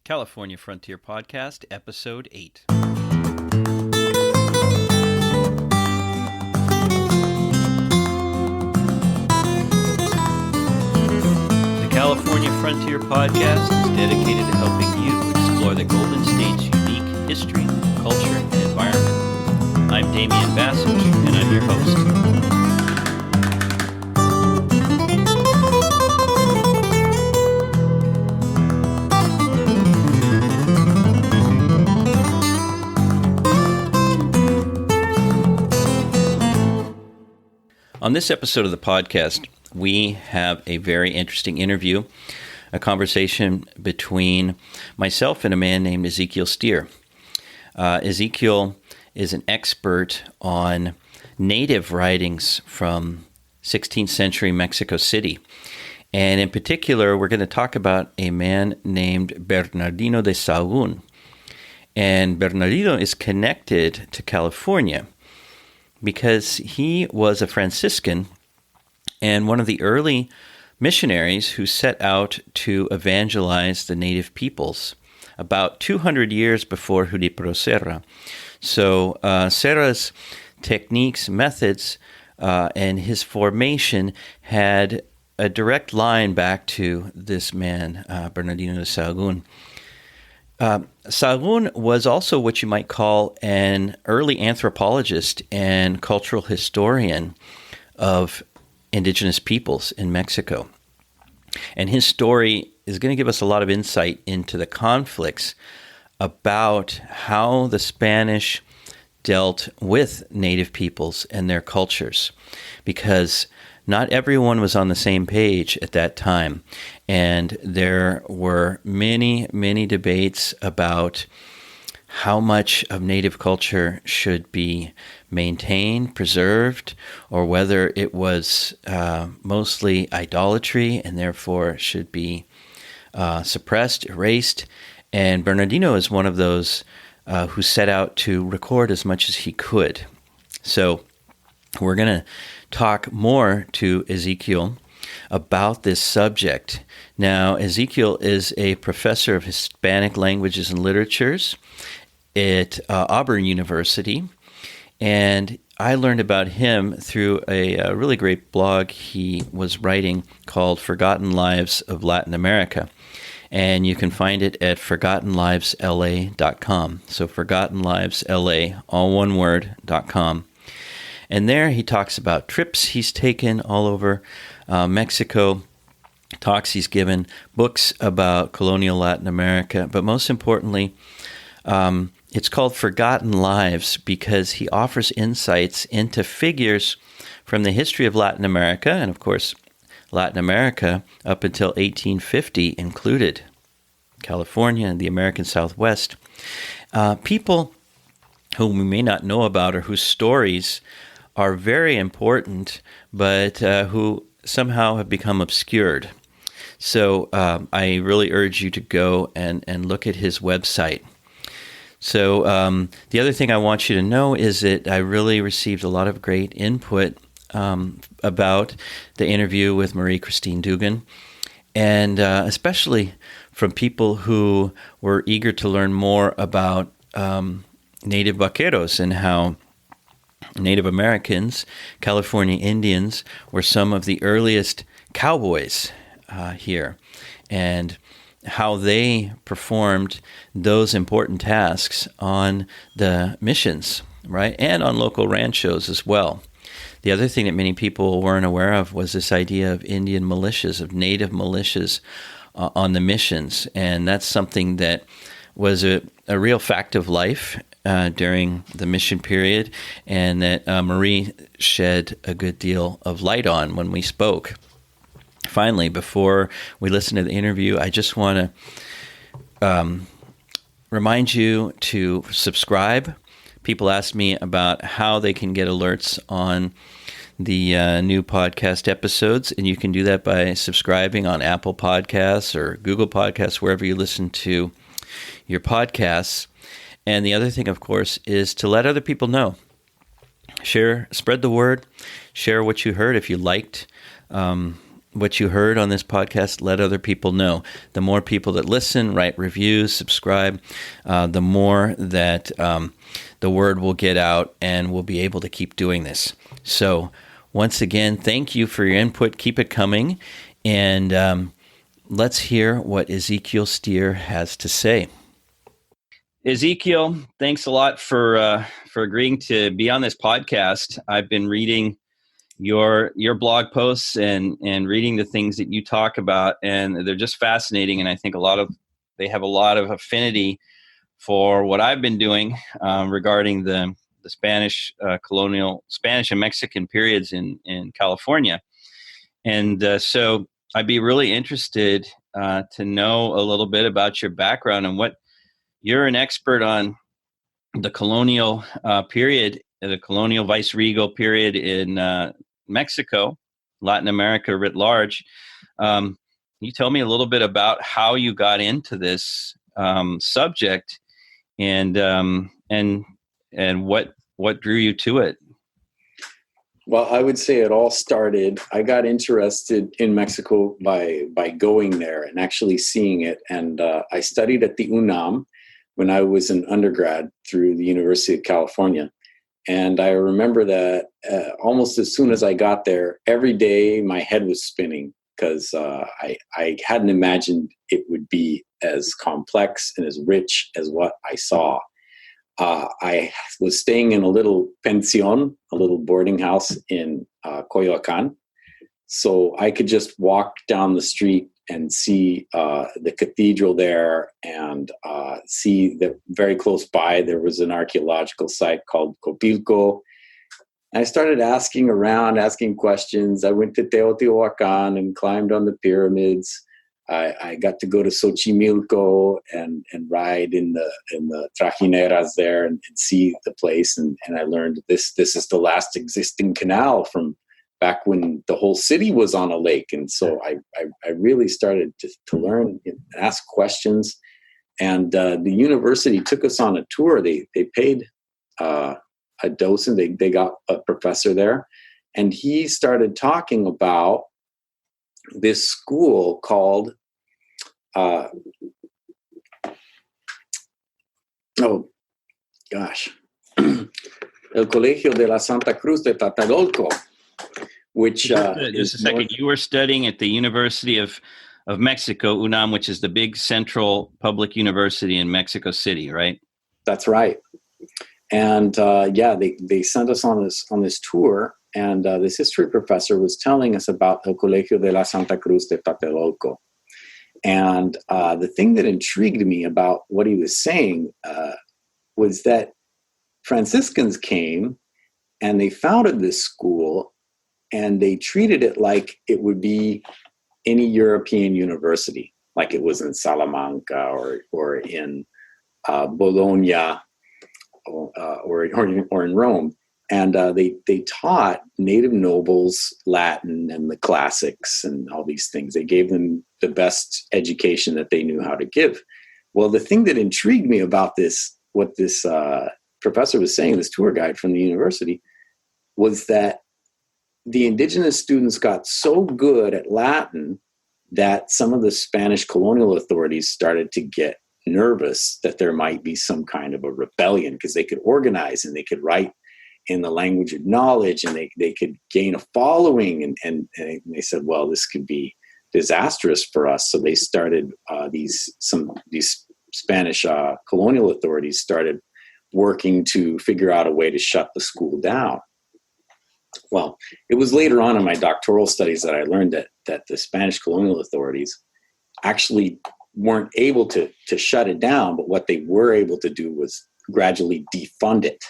California Frontier Podcast, Episode 8. The California Frontier Podcast is dedicated to helping you explore the Golden State's unique history, culture, and environment. I'm Damian and I'm your host. On this episode of the podcast, we have a very interesting interview, a conversation between myself and a man named Ezekiel Stear. Ezekiel is an expert on native writings from 16th century Mexico City. And in particular, we're going to talk about a man named Bernardino de Sahagún. And Bernardino is connected to California because he was a Franciscan and one of the early missionaries who set out to evangelize the native peoples about 200 years before Junipero Serra. So Serra's techniques, methods, and his formation had a direct line back to this man, Bernardino de Sahagún. Sahagún was also what you might call an early anthropologist and cultural historian of indigenous peoples in Mexico. And his story is going to give us a lot of insight into the conflicts about how the Spanish dealt with native peoples and their cultures, because not everyone was on the same page at that time, and there were many, many debates about how much of native culture should be maintained, preserved, or whether it was mostly idolatry and therefore should be suppressed, erased. And Bernardino is one of those who set out to record as much as he could. So we're going to talk more to Ezekiel about this subject. Now, Ezekiel is a professor of Hispanic languages and literatures at Auburn University, and I learned about him through a really great blog he was writing called Forgotten Lives of Latin America, and you can find it at forgottenlivesla.com. So forgottenlivesla, all one word, .com. And there he talks about trips he's taken all over Mexico, talks he's given, books about colonial Latin America, but most importantly, it's called Forgotten Lives because he offers insights into figures from the history of Latin America, and of course, Latin America up until 1850 included California and the American Southwest. People whom we may not know about or whose stories are very important, but who somehow have become obscured. So I really urge you to go and look at his website. So the other thing I want you to know is that I really received a lot of great input about the interview with Marie-Christine Dugan, and especially from people who were eager to learn more about native vaqueros and how Native Americans, California Indians, were some of the earliest cowboys here, and how they performed those important tasks on the missions, right, and on local ranchos as well. The other thing that many people weren't aware of was this idea of Indian militias, of native militias on the missions, and that's something that was a real fact of life during the mission period, and that Marie shed a good deal of light on when we spoke. Finally, before we listen to the interview, I just want to remind you to subscribe. People ask me about how they can get alerts on the new podcast episodes, and you can do that by subscribing on Apple Podcasts or Google Podcasts, wherever you listen to your podcasts. And the other thing, of course, is to let other people know. Spread the word, share what you heard if you liked what you heard on this podcast, let other people know. The more people that listen, write reviews, subscribe, the more that the word will get out, and we'll be able to keep doing this. So once again, thank you for your input. Keep it coming. And let's hear what Ezekiel Stear has to say. Ezekiel, thanks a lot for agreeing to be on this podcast. I've been reading your blog posts and reading the things that you talk about, and they're just fascinating. And I think they have a lot of affinity for what I've been doing regarding the Spanish colonial Spanish and Mexican periods in California. And so I'd be really interested to know a little bit about your background and what you're an expert on the colonial period, the colonial viceregal period in Mexico, Latin America writ large. Can you tell me a little bit about how you got into this subject and what drew you to it? Well, I would say it all started, I got interested in Mexico by going there and actually seeing it. And I studied at the UNAM when I was an undergrad through the University of California. And I remember that almost as soon as I got there, every day my head was spinning because I hadn't imagined it would be as complex and as rich as what I saw. I was staying in a little pension, a little boarding house in Coyoacan. So I could just walk down the street and see the cathedral there and see that very close by there was an archaeological site called Copilco. I started asking around, asking questions. I went to Teotihuacan and climbed on the pyramids. I got to go to Xochimilco and ride in the trajineras there and see the place. And I learned this is the last existing canal from back when the whole city was on a lake. And so I really started to learn and ask questions. And the university took us on a tour. They paid a docent. They got a professor there. And he started talking about this school called El Colegio de la Santa Cruz de Tlatelolco, which just a second. You were studying at the University of Mexico, UNAM, which is the big central public university in Mexico City, right? That's right. And they sent us on this tour. And this history professor was telling us about El Colegio de la Santa Cruz de Tlatelolco. And the thing that intrigued me about what he was saying was that Franciscans came and they founded this school and they treated it like it would be any European university, like it was in Salamanca or in Bologna or in Rome. And they taught native nobles Latin and the classics and all these things. They gave them the best education that they knew how to give. Well, the thing that intrigued me about this, what this professor was saying, this tour guide from the university, was that the indigenous students got so good at Latin that some of the Spanish colonial authorities started to get nervous that there might be some kind of a rebellion because they could organize and they could write in the language of knowledge and they could gain a following. And they said, well, this could be disastrous for us. So they started, these Spanish colonial authorities started working to figure out a way to shut the school down. Well, it was later on in my doctoral studies that I learned that the Spanish colonial authorities actually weren't able to shut it down, but what they were able to do was gradually defund it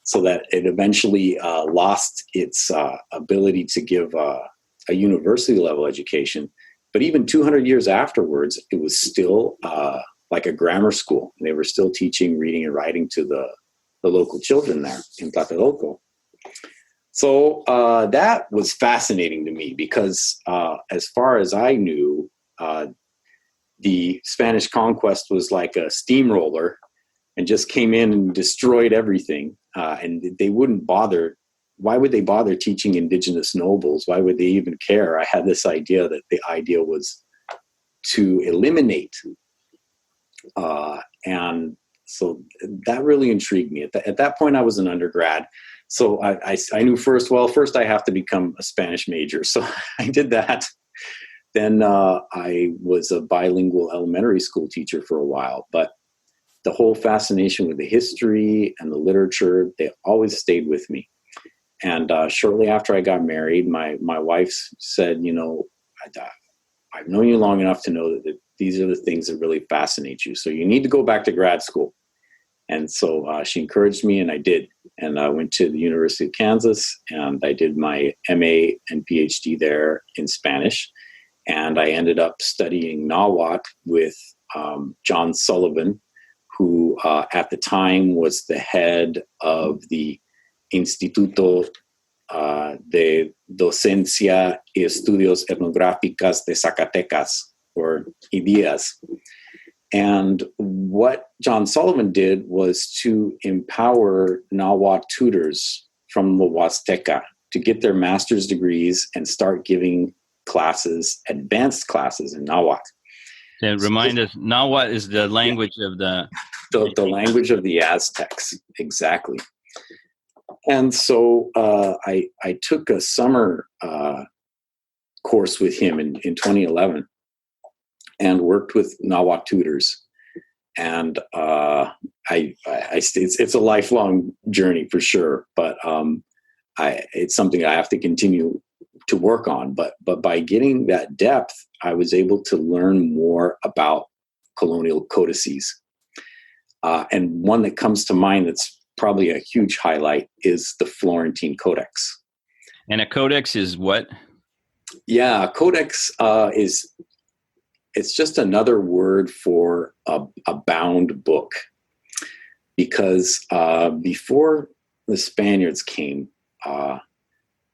so that it eventually lost its ability to give a university level education. But even 200 years afterwards, it was still like a grammar school. They were still teaching reading and writing to the local children there in Tlatelolco. So that was fascinating to me because as far as I knew, the Spanish conquest was like a steamroller and just came in and destroyed everything. And they wouldn't bother why would they bother teaching indigenous nobles? Why would they even care? I had this idea that the idea was to eliminate. And so that really intrigued me. At that point, I was an undergrad. So I knew first I have to become a Spanish major. So I did that. Then I was a bilingual elementary school teacher for a while. But the whole fascination with the history and the literature, they always stayed with me. And shortly after I got married, my wife said, I've known you long enough to know that these are the things that really fascinate you. So you need to go back to grad school. And so she encouraged me, and I did. And I went to the University of Kansas, and I did my MA and PhD there in Spanish. And I ended up studying Nahuatl with John Sullivan, who at the time was the head of the Instituto de Docencia y Estudios Etnográficas de Zacatecas, or IDEAS. And what John Sullivan did was to empower Nahuatl tutors from the Huasteca to get their master's degrees and start giving classes, advanced classes in Nahuatl. And remind us, Nahuatl is the language of the language of the Aztecs, exactly. And so I took a summer course with him in 2011 and worked with Nahuatl tutors. And it's a lifelong journey for sure, but it's something I have to continue to work on. But by getting that depth, I was able to learn more about colonial codices. And one that comes to mind that's probably a huge highlight is the Florentine Codex. And a codex is what? Yeah, a codex it's just another word for a bound book. Because before the Spaniards came,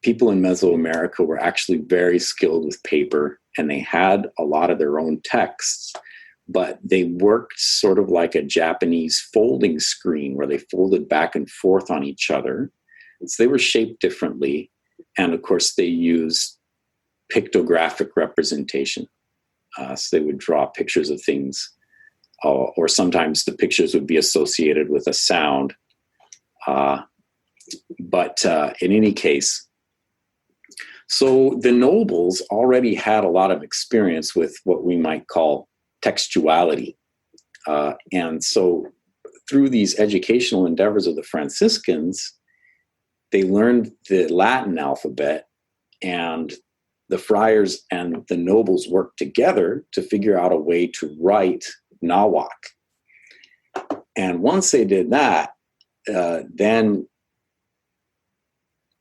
people in Mesoamerica were actually very skilled with paper, and they had a lot of their own texts. But they worked sort of like a Japanese folding screen where they folded back and forth on each other. So they were shaped differently. And of course, they used pictographic representation. So they would draw pictures of things, or sometimes the pictures would be associated with a sound. But in any case, so the nobles already had a lot of experience with what we might call textuality. And so through these educational endeavors of the Franciscans, they learned the Latin alphabet, and the friars and the nobles worked together to figure out a way to write Nahuatl. And once they did that, then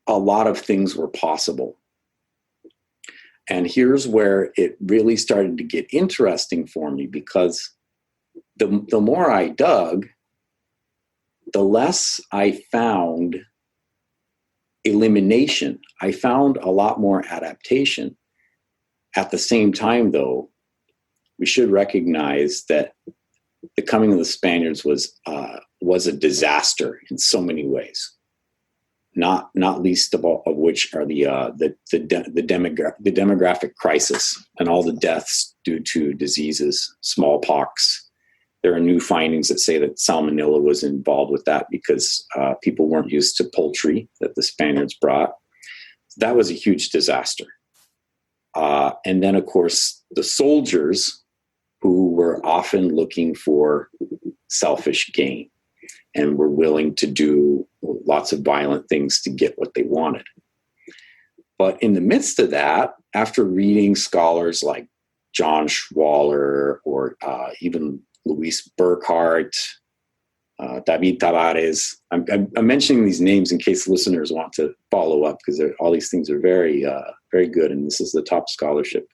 a lot of things were possible. And here's where it really started to get interesting for me, because the more I dug, the less I found elimination. I found a lot more adaptation. At the same time, though, we should recognize that the coming of the Spaniards was a disaster in so many ways. Not least of which are the demographic crisis and all the deaths due to diseases, smallpox. There are new findings that say that salmonella was involved with that because people weren't used to poultry that the Spaniards brought. That was a huge disaster. And then, of course, the soldiers, who were often looking for selfish gain and were willing to do lots of violent things to get what they wanted. But in the midst of that, after reading scholars like John Schwaller or even Luis Burkhardt, David Tavares, I'm mentioning these names in case listeners want to follow up, because all these things are very, very good, and this is the top scholarship.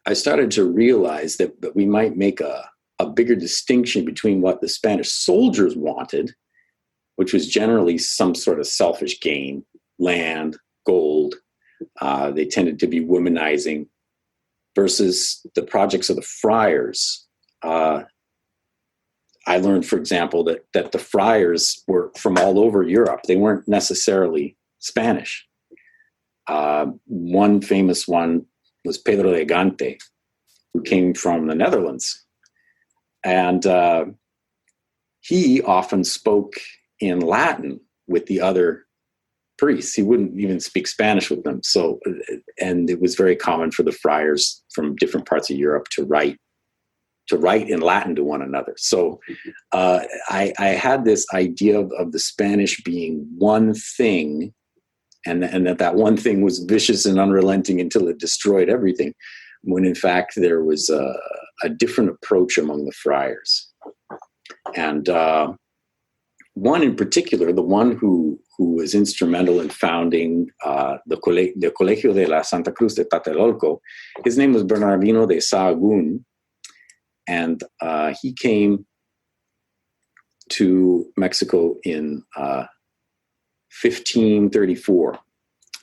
I started to realize that we might make a bigger distinction between what the Spanish soldiers wanted, which was generally some sort of selfish gain, land, gold. They tended to be womanizing, versus the projects of the friars. I I learned, for example, that the friars were from all over Europe. They weren't necessarily Spanish. One famous one was Pedro de Gante, who came from the Netherlands. And he often spoke in Latin with the other priests. He wouldn't even speak Spanish with them. So, and it was very common for the friars from different parts of Europe to write in Latin to one another. So I had this idea of the Spanish being one thing, and that one thing was vicious and unrelenting until it destroyed everything, when in fact there was a different approach among the friars. And one in particular, the one who was instrumental in founding the Colegio de la Santa Cruz de Tlatelolco, his name was Bernardino de Sahagún, and he came to Mexico in 1534,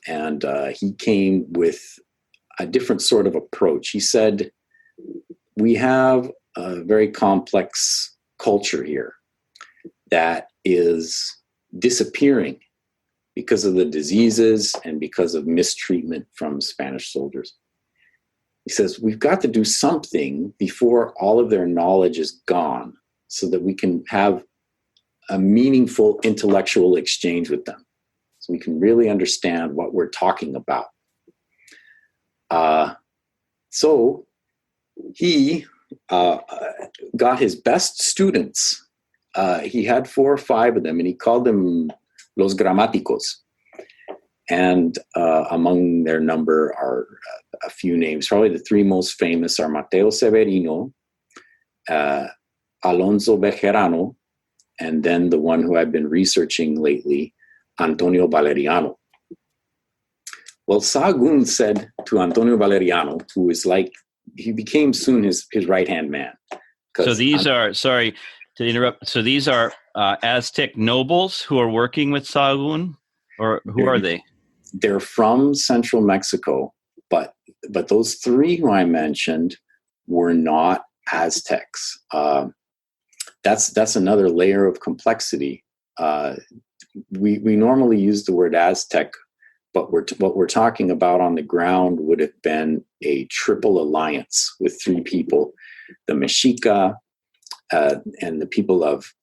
and he came with a different sort of approach. He said, we have a very complex culture here that is disappearing because of the diseases and because of mistreatment from Spanish soldiers. He says, we've got to do something before all of their knowledge is gone so that we can have a meaningful intellectual exchange with them, so we can really understand what we're talking about. So he got his best students. He had 4 or 5 of them, and he called them los gramáticos. And among their number are a few names. Probably the 3 most famous are Mateo Severino, Alonso Bejarano, and then the one who I've been researching lately, Antonio Valeriano. Well, Sahagún said to Antonio Valeriano, who is like, he became soon his right-hand man. So these are, sorry to interrupt, so these are Aztec nobles who are working with Sahagún, or who are they? They're from central Mexico, but those 3 who I mentioned were not Aztecs. That's another layer of complexity. We normally use the word Aztec, but what we're talking about on the ground would have been a triple alliance with 3 people: the Mexica and the people of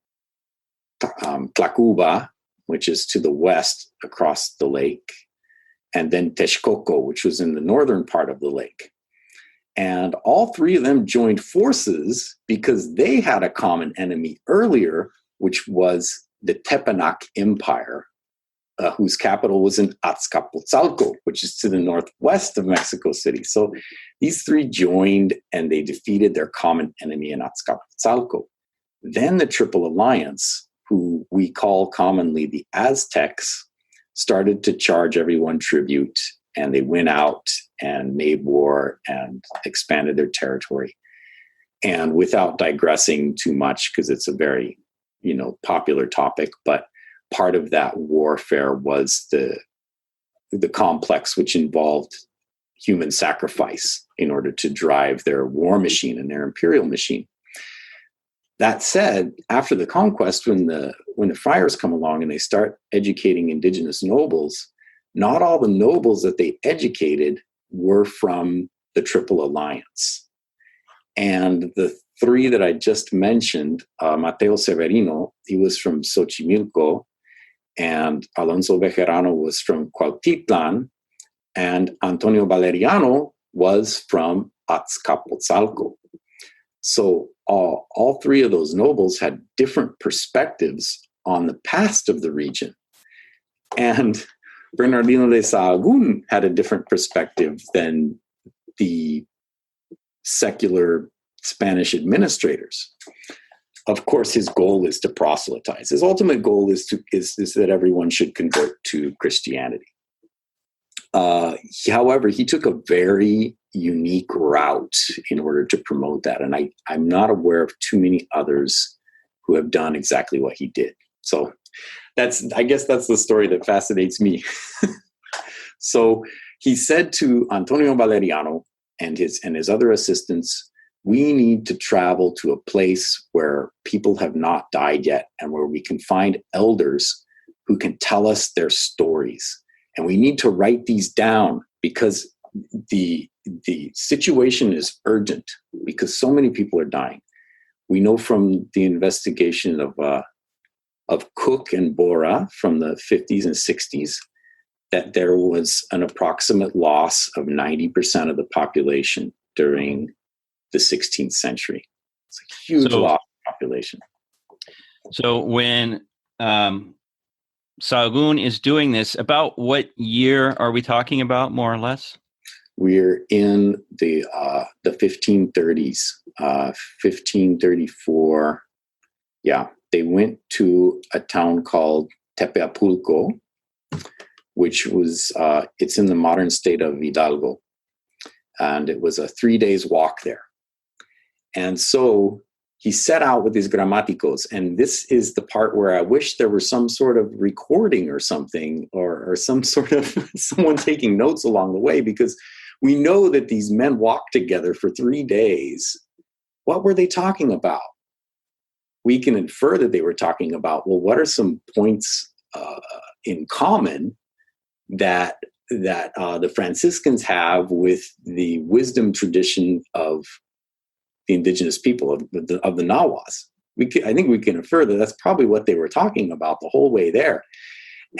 Tlacuba, which is to the west across the lake, and then Texcoco, which was in the northern part of the lake. And all 3 of them joined forces because they had a common enemy earlier, which was the Tepenac Empire, whose capital was in Azcapotzalco, which is to the northwest of Mexico City. So these 3 joined and they defeated their common enemy in Azcapotzalco. Then the Triple Alliance, who we call commonly the Aztecs, started to charge everyone tribute, and they went out and made war and expanded their territory. And without digressing too much, because it's a very, popular topic, but part of that warfare was the complex, which involved human sacrifice in order to drive their war machine and their imperial machine. That said, after the conquest, when the friars come along and they start educating indigenous nobles, not all the nobles that they educated were from the Triple Alliance. And the 3 that I just mentioned, Mateo Severino, he was from Xochimilco, and Alonso Bejarano was from Cuautitlan, and Antonio Valeriano was from Azcapotzalco. So all 3 of those nobles had different perspectives on the past of the region. And Bernardino de Sahagún had a different perspective than the secular Spanish administrators. Of course, his goal is to proselytize. His ultimate goal is that everyone should convert to Christianity. However, he took a very unique route in order to promote that. And I'm not aware of too many others who have done exactly what he did. So I guess that's the story that fascinates me. So he said to Antonio Valeriano and his other assistants, we need to travel to a place where people have not died yet and where we can find elders who can tell us their stories. And we need to write these down because the situation is urgent because so many people are dying. We know from the investigation of Cook and Bora from the 50s and 60s that there was an approximate loss of 90% of the population during the 16th century. It's a huge loss of population. So when Sahagún is doing this, about what year are we talking about, more or less? We're in the 1530s, 1534. Yeah, they went to a town called Tepeapulco, which was, it's in the modern state of Hidalgo. And it was a 3 days walk there. And so he set out with his gramaticos. And this is the part where I wish there was some sort of recording or something, or some sort of someone taking notes along the way, because we know that these men walked together for 3 days. What were they talking about? We can infer that they were talking about, well, what are some points in common that the Franciscans have with the wisdom tradition of the indigenous people, of the Nahuas. I think we can infer that that's probably what they were talking about the whole way there.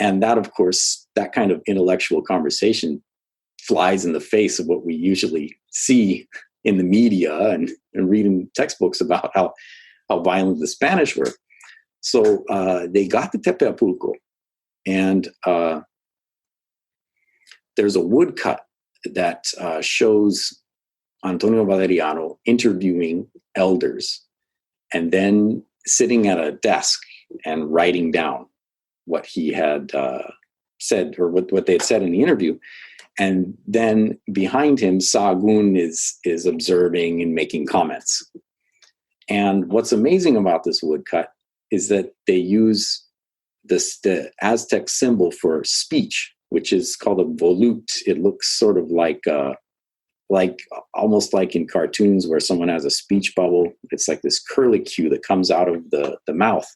And that, of course, that kind of intellectual conversation flies in the face of what we usually see in the media and read in textbooks about how violent the Spanish were. So they got to Tepeapulco, and there's a woodcut that shows Antonio Valeriano interviewing elders and then sitting at a desk and writing down what he had said, or what they had said in the interview. And then behind him, Sahagún is observing and making comments. And what's amazing about this woodcut is that they use the Aztec symbol for speech, which is called a volute. It looks sort of like almost like in cartoons where someone has a speech bubble. It's like this curlicue that comes out of the mouth.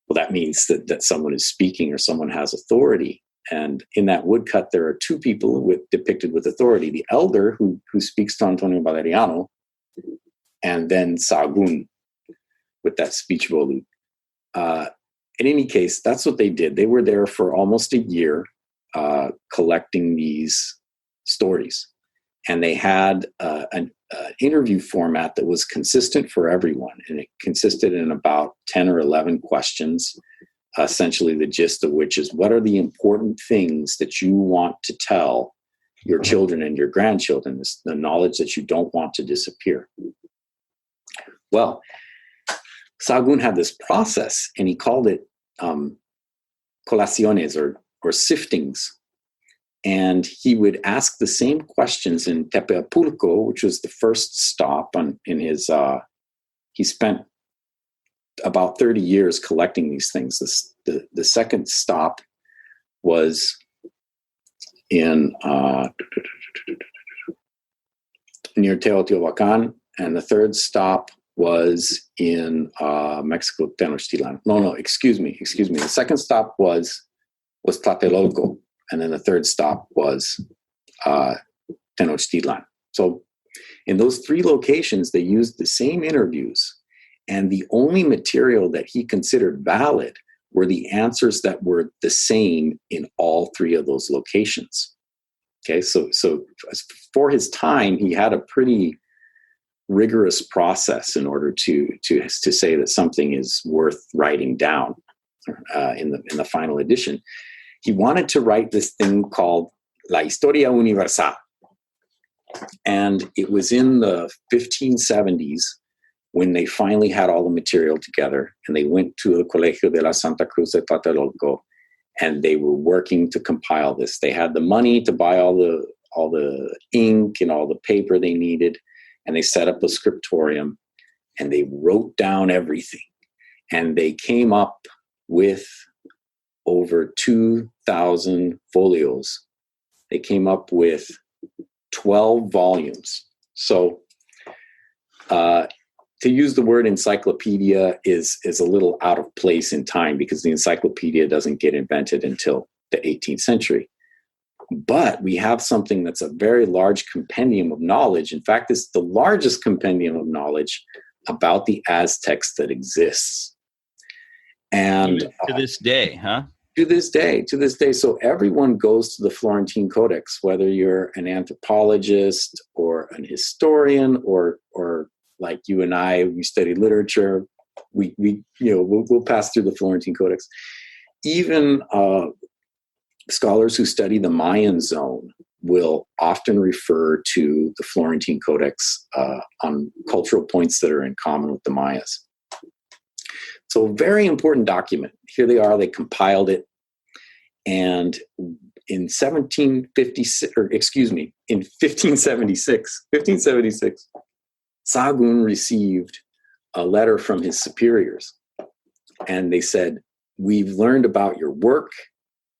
Well, that means that someone is speaking or someone has authority. And in that woodcut, there are two people depicted with authority: the elder who speaks to Antonio Valeriano, and then Sahagún with that speech volute. In any case, that's what they did. They were there for almost a year collecting these stories. And they had an interview format that was consistent for everyone. And it consisted in about 10 or 11 questions, essentially the gist of which is, what are the important things that you want to tell your children and your grandchildren, the knowledge that you don't want to disappear? Well, Sahagún had this process, and he called it colaciones, or siftings. And he would ask the same questions in Tepeapulco, which was the first stop in his. He spent about 30 years collecting these things. The second stop was in near Teotihuacan, and the third stop was in Mexico, Tenochtitlan. No, excuse me. The second stop was Tlatelolco. And then the third stop was Tenochtitlan. So in those three locations, they used the same interviews. And the only material that he considered valid were the answers that were the same in all three of those locations. Okay, so for his time, he had a pretty rigorous process in order to say that something is worth writing down in the final edition. He wanted to write this thing called La Historia Universal. And it was in the 1570s when they finally had all the material together, and they went to the Colegio de la Santa Cruz de Tlatelolco, and they were working to compile this. They had the money to buy all the ink and all the paper they needed, and they set up a scriptorium, and they wrote down everything. And they came up with over 2,000 folios. They came up with 12 volumes. So to use the word encyclopedia is a little out of place in time, because the encyclopedia doesn't get invented until the 18th century. But we have something that's a very large compendium of knowledge. In fact, it's the largest compendium of knowledge about the Aztecs that exists. And to this day, huh? To this day. So everyone goes to the Florentine Codex, whether you're an anthropologist or an historian, or like you and I, we study literature. We'll pass through the Florentine Codex. Even scholars who study the Mayan zone will often refer to the Florentine Codex on cultural points that are in common with the Mayas. So a very important document. Here they are, they compiled it. And in 1576, Sahagún received a letter from his superiors. And they said, "We've learned about your work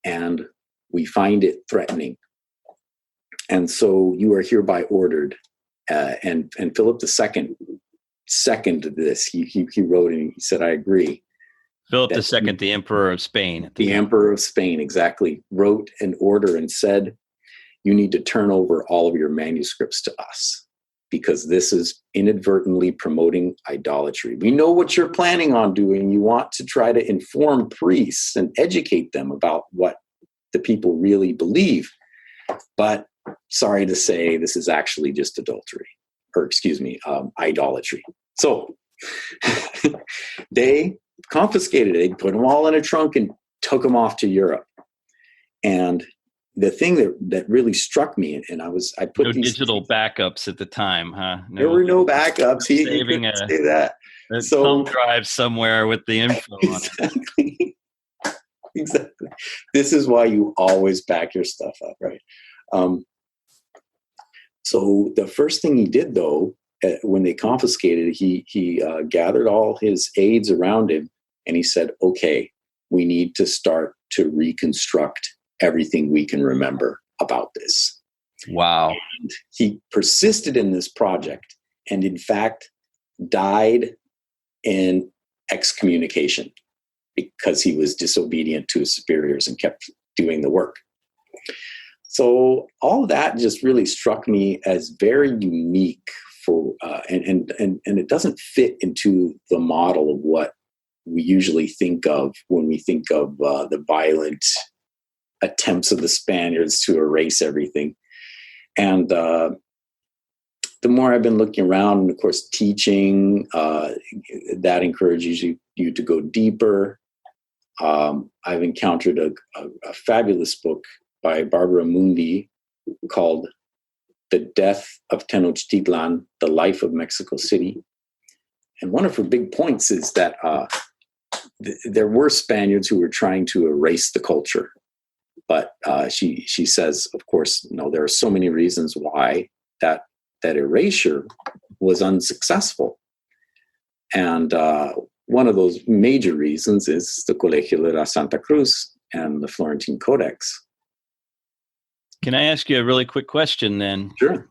and we find it threatening. And so you are hereby ordered." And Philip II seconded this. He wrote and he said, "I agree." Philip II, the Emperor of Spain. The Emperor of Spain, exactly, wrote an order and said, "You need to turn over all of your manuscripts to us, because this is inadvertently promoting idolatry. We know what you're planning on doing. You want to try to inform priests and educate them about what the people really believe. But sorry to say, this is actually just idolatry." So they confiscated it. They put them all in a trunk and took them off to Europe. And the thing that really struck me, and I put no these digital backups at the time, huh? There were no backups. He couldn't say that. So thumb drive somewhere with the info exactly. On it. Exactly. This is why you always back your stuff up, right? So the first thing he did, though, when they confiscated it, he gathered all his aides around him, and he said, "Okay, we need to start to reconstruct everything we can remember about this." Wow. And he persisted in this project, and in fact died in excommunication because he was disobedient to his superiors and kept doing the work. So all of that just really struck me as very unique for, and it doesn't fit into the model of what we usually think of when we think of the violent attempts of the Spaniards to erase everything. And the more I've been looking around, and of course teaching, that encourages you to go deeper. I've encountered a fabulous book by Barbara Mundi called "The Death of Tenochtitlan, The Life of Mexico City." And one of her big points is that there were Spaniards who were trying to erase the culture. But she says, of course, no, there are so many reasons why that erasure was unsuccessful. And one of those major reasons is the Colegio de la Santa Cruz and the Florentine Codex. Can I ask you a really quick question then? Sure.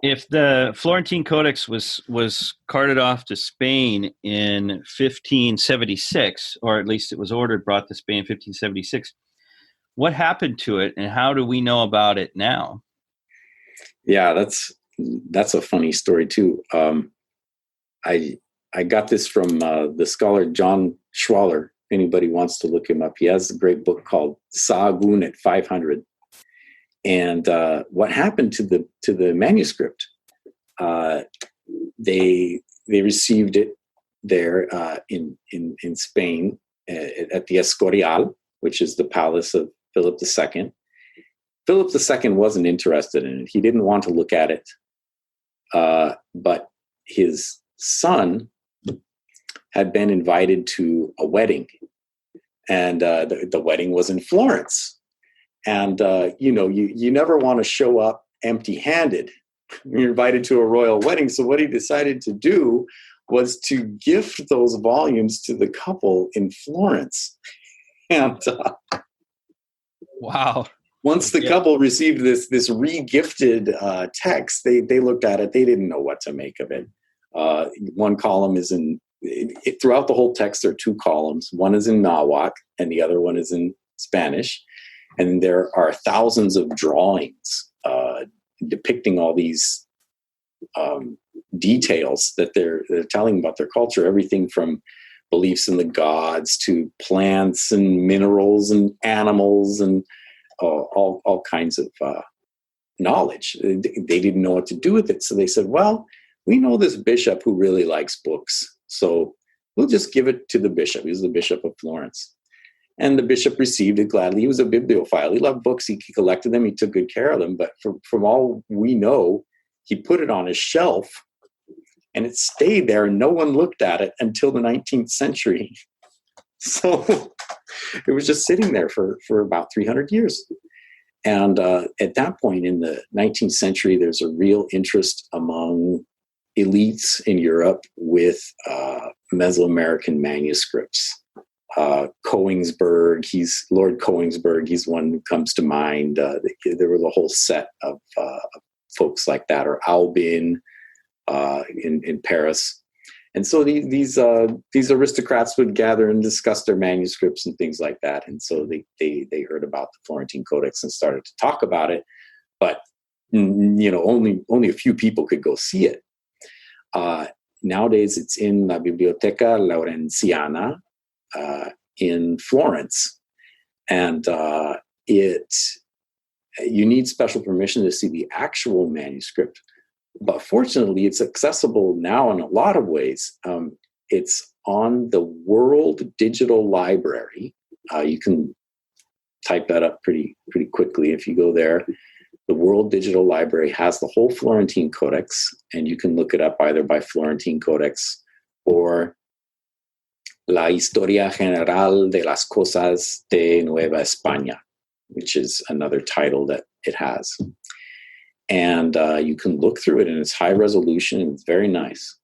If the Florentine Codex was carted off to Spain in 1576, or at least it was brought to Spain in 1576, what happened to it, and how do we know about it now? Yeah, that's a funny story too. I got this from the scholar John Schwaller. If anybody wants to look him up, he has a great book called Sahagún at 500. And what happened to the manuscript? They received it there in Spain at the Escorial, which is the palace of Philip II. Philip II wasn't interested in it. He didn't want to look at it. But his son had been invited to a wedding, and the wedding was in Florence. And, you never want to show up empty-handed when you're invited to a royal wedding. So what he decided to do was to gift those volumes to the couple in Florence. And wow. once the couple received this re-gifted text, they looked at it. They didn't know what to make of it. One column is throughout the whole text, there are two columns. One is in Nahuatl and the other one is in Spanish. And there are thousands of drawings depicting all these details that they're telling about their culture, everything from beliefs in the gods to plants and minerals and animals and all kinds of knowledge. They didn't know what to do with it. So they said, well, we know this bishop who really likes books, so we'll just give it to the bishop. He was the Bishop of Florence. And the bishop received it gladly. He was a bibliophile. He loved books. He collected them. He took good care of them. But from all we know, he put it on his shelf and it stayed there and no one looked at it until the 19th century. So it was just sitting there for about 300 years. And at that point in the 19th century, there's a real interest among elites in Europe with Mesoamerican manuscripts. Koenigsberg, Lord Koenigsberg, he's one who comes to mind. There was a whole set of folks like that, or Albin in Paris. And so these aristocrats would gather and discuss their manuscripts and things like that. And so they heard about the Florentine Codex and started to talk about it. But only a few people could go see it. Nowadays, it's in La Biblioteca Laurenciana in Florence, and you need special permission to see the actual manuscript. But fortunately, it's accessible now in a lot of ways. It's on the World Digital Library. You can type that up pretty quickly if you go there. The World Digital Library has the whole Florentine Codex, and you can look it up either by Florentine Codex or La Historia General de las Cosas de Nueva España, which is another title that it has. And you can look through it, and it's high resolution, and it's very nice.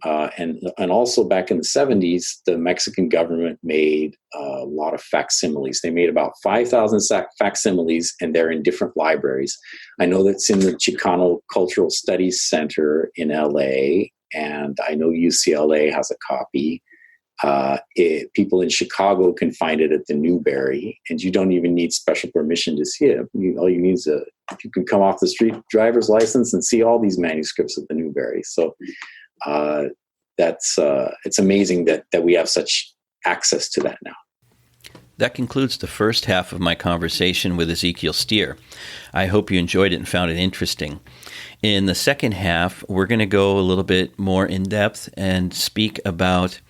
And also back in the 70s, the Mexican government made a lot of facsimiles. They made about 5,000 facsimiles, and they're in different libraries. I know that's in the Chicano Cultural Studies Center in LA, and I know UCLA has a copy. People in Chicago can find it at the Newberry, and you don't even need special permission to see it. All you need is you can come off the street driver's license and see all these manuscripts at the Newberry. So it's amazing that we have such access to that now. That concludes the first half of my conversation with Ezekiel Stear. I hope you enjoyed it and found it interesting. In the second half, we're going to go a little bit more in depth and speak about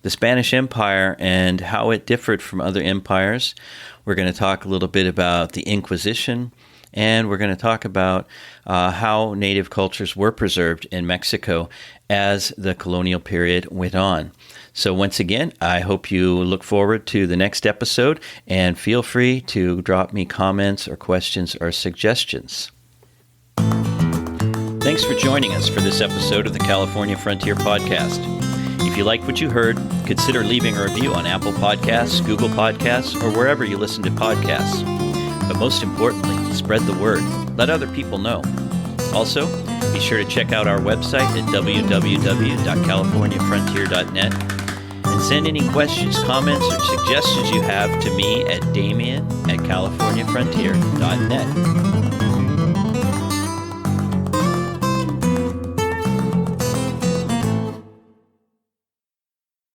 the Spanish Empire and how it differed from other empires. We're going to talk a little bit about the Inquisition, and we're going to talk about how native cultures were preserved in Mexico as the colonial period went on. So once again, I hope you look forward to the next episode, and feel free to drop me comments or questions or suggestions. Thanks for joining us for this episode of the California Frontier Podcast. If you like what you heard, consider leaving a review on Apple Podcasts, Google Podcasts, or wherever you listen to podcasts. But most importantly, spread the word. Let other people know. Also, be sure to check out our website at www.californiafrontier.net and send any questions, comments, or suggestions you have to me at damian@californiafrontier.net.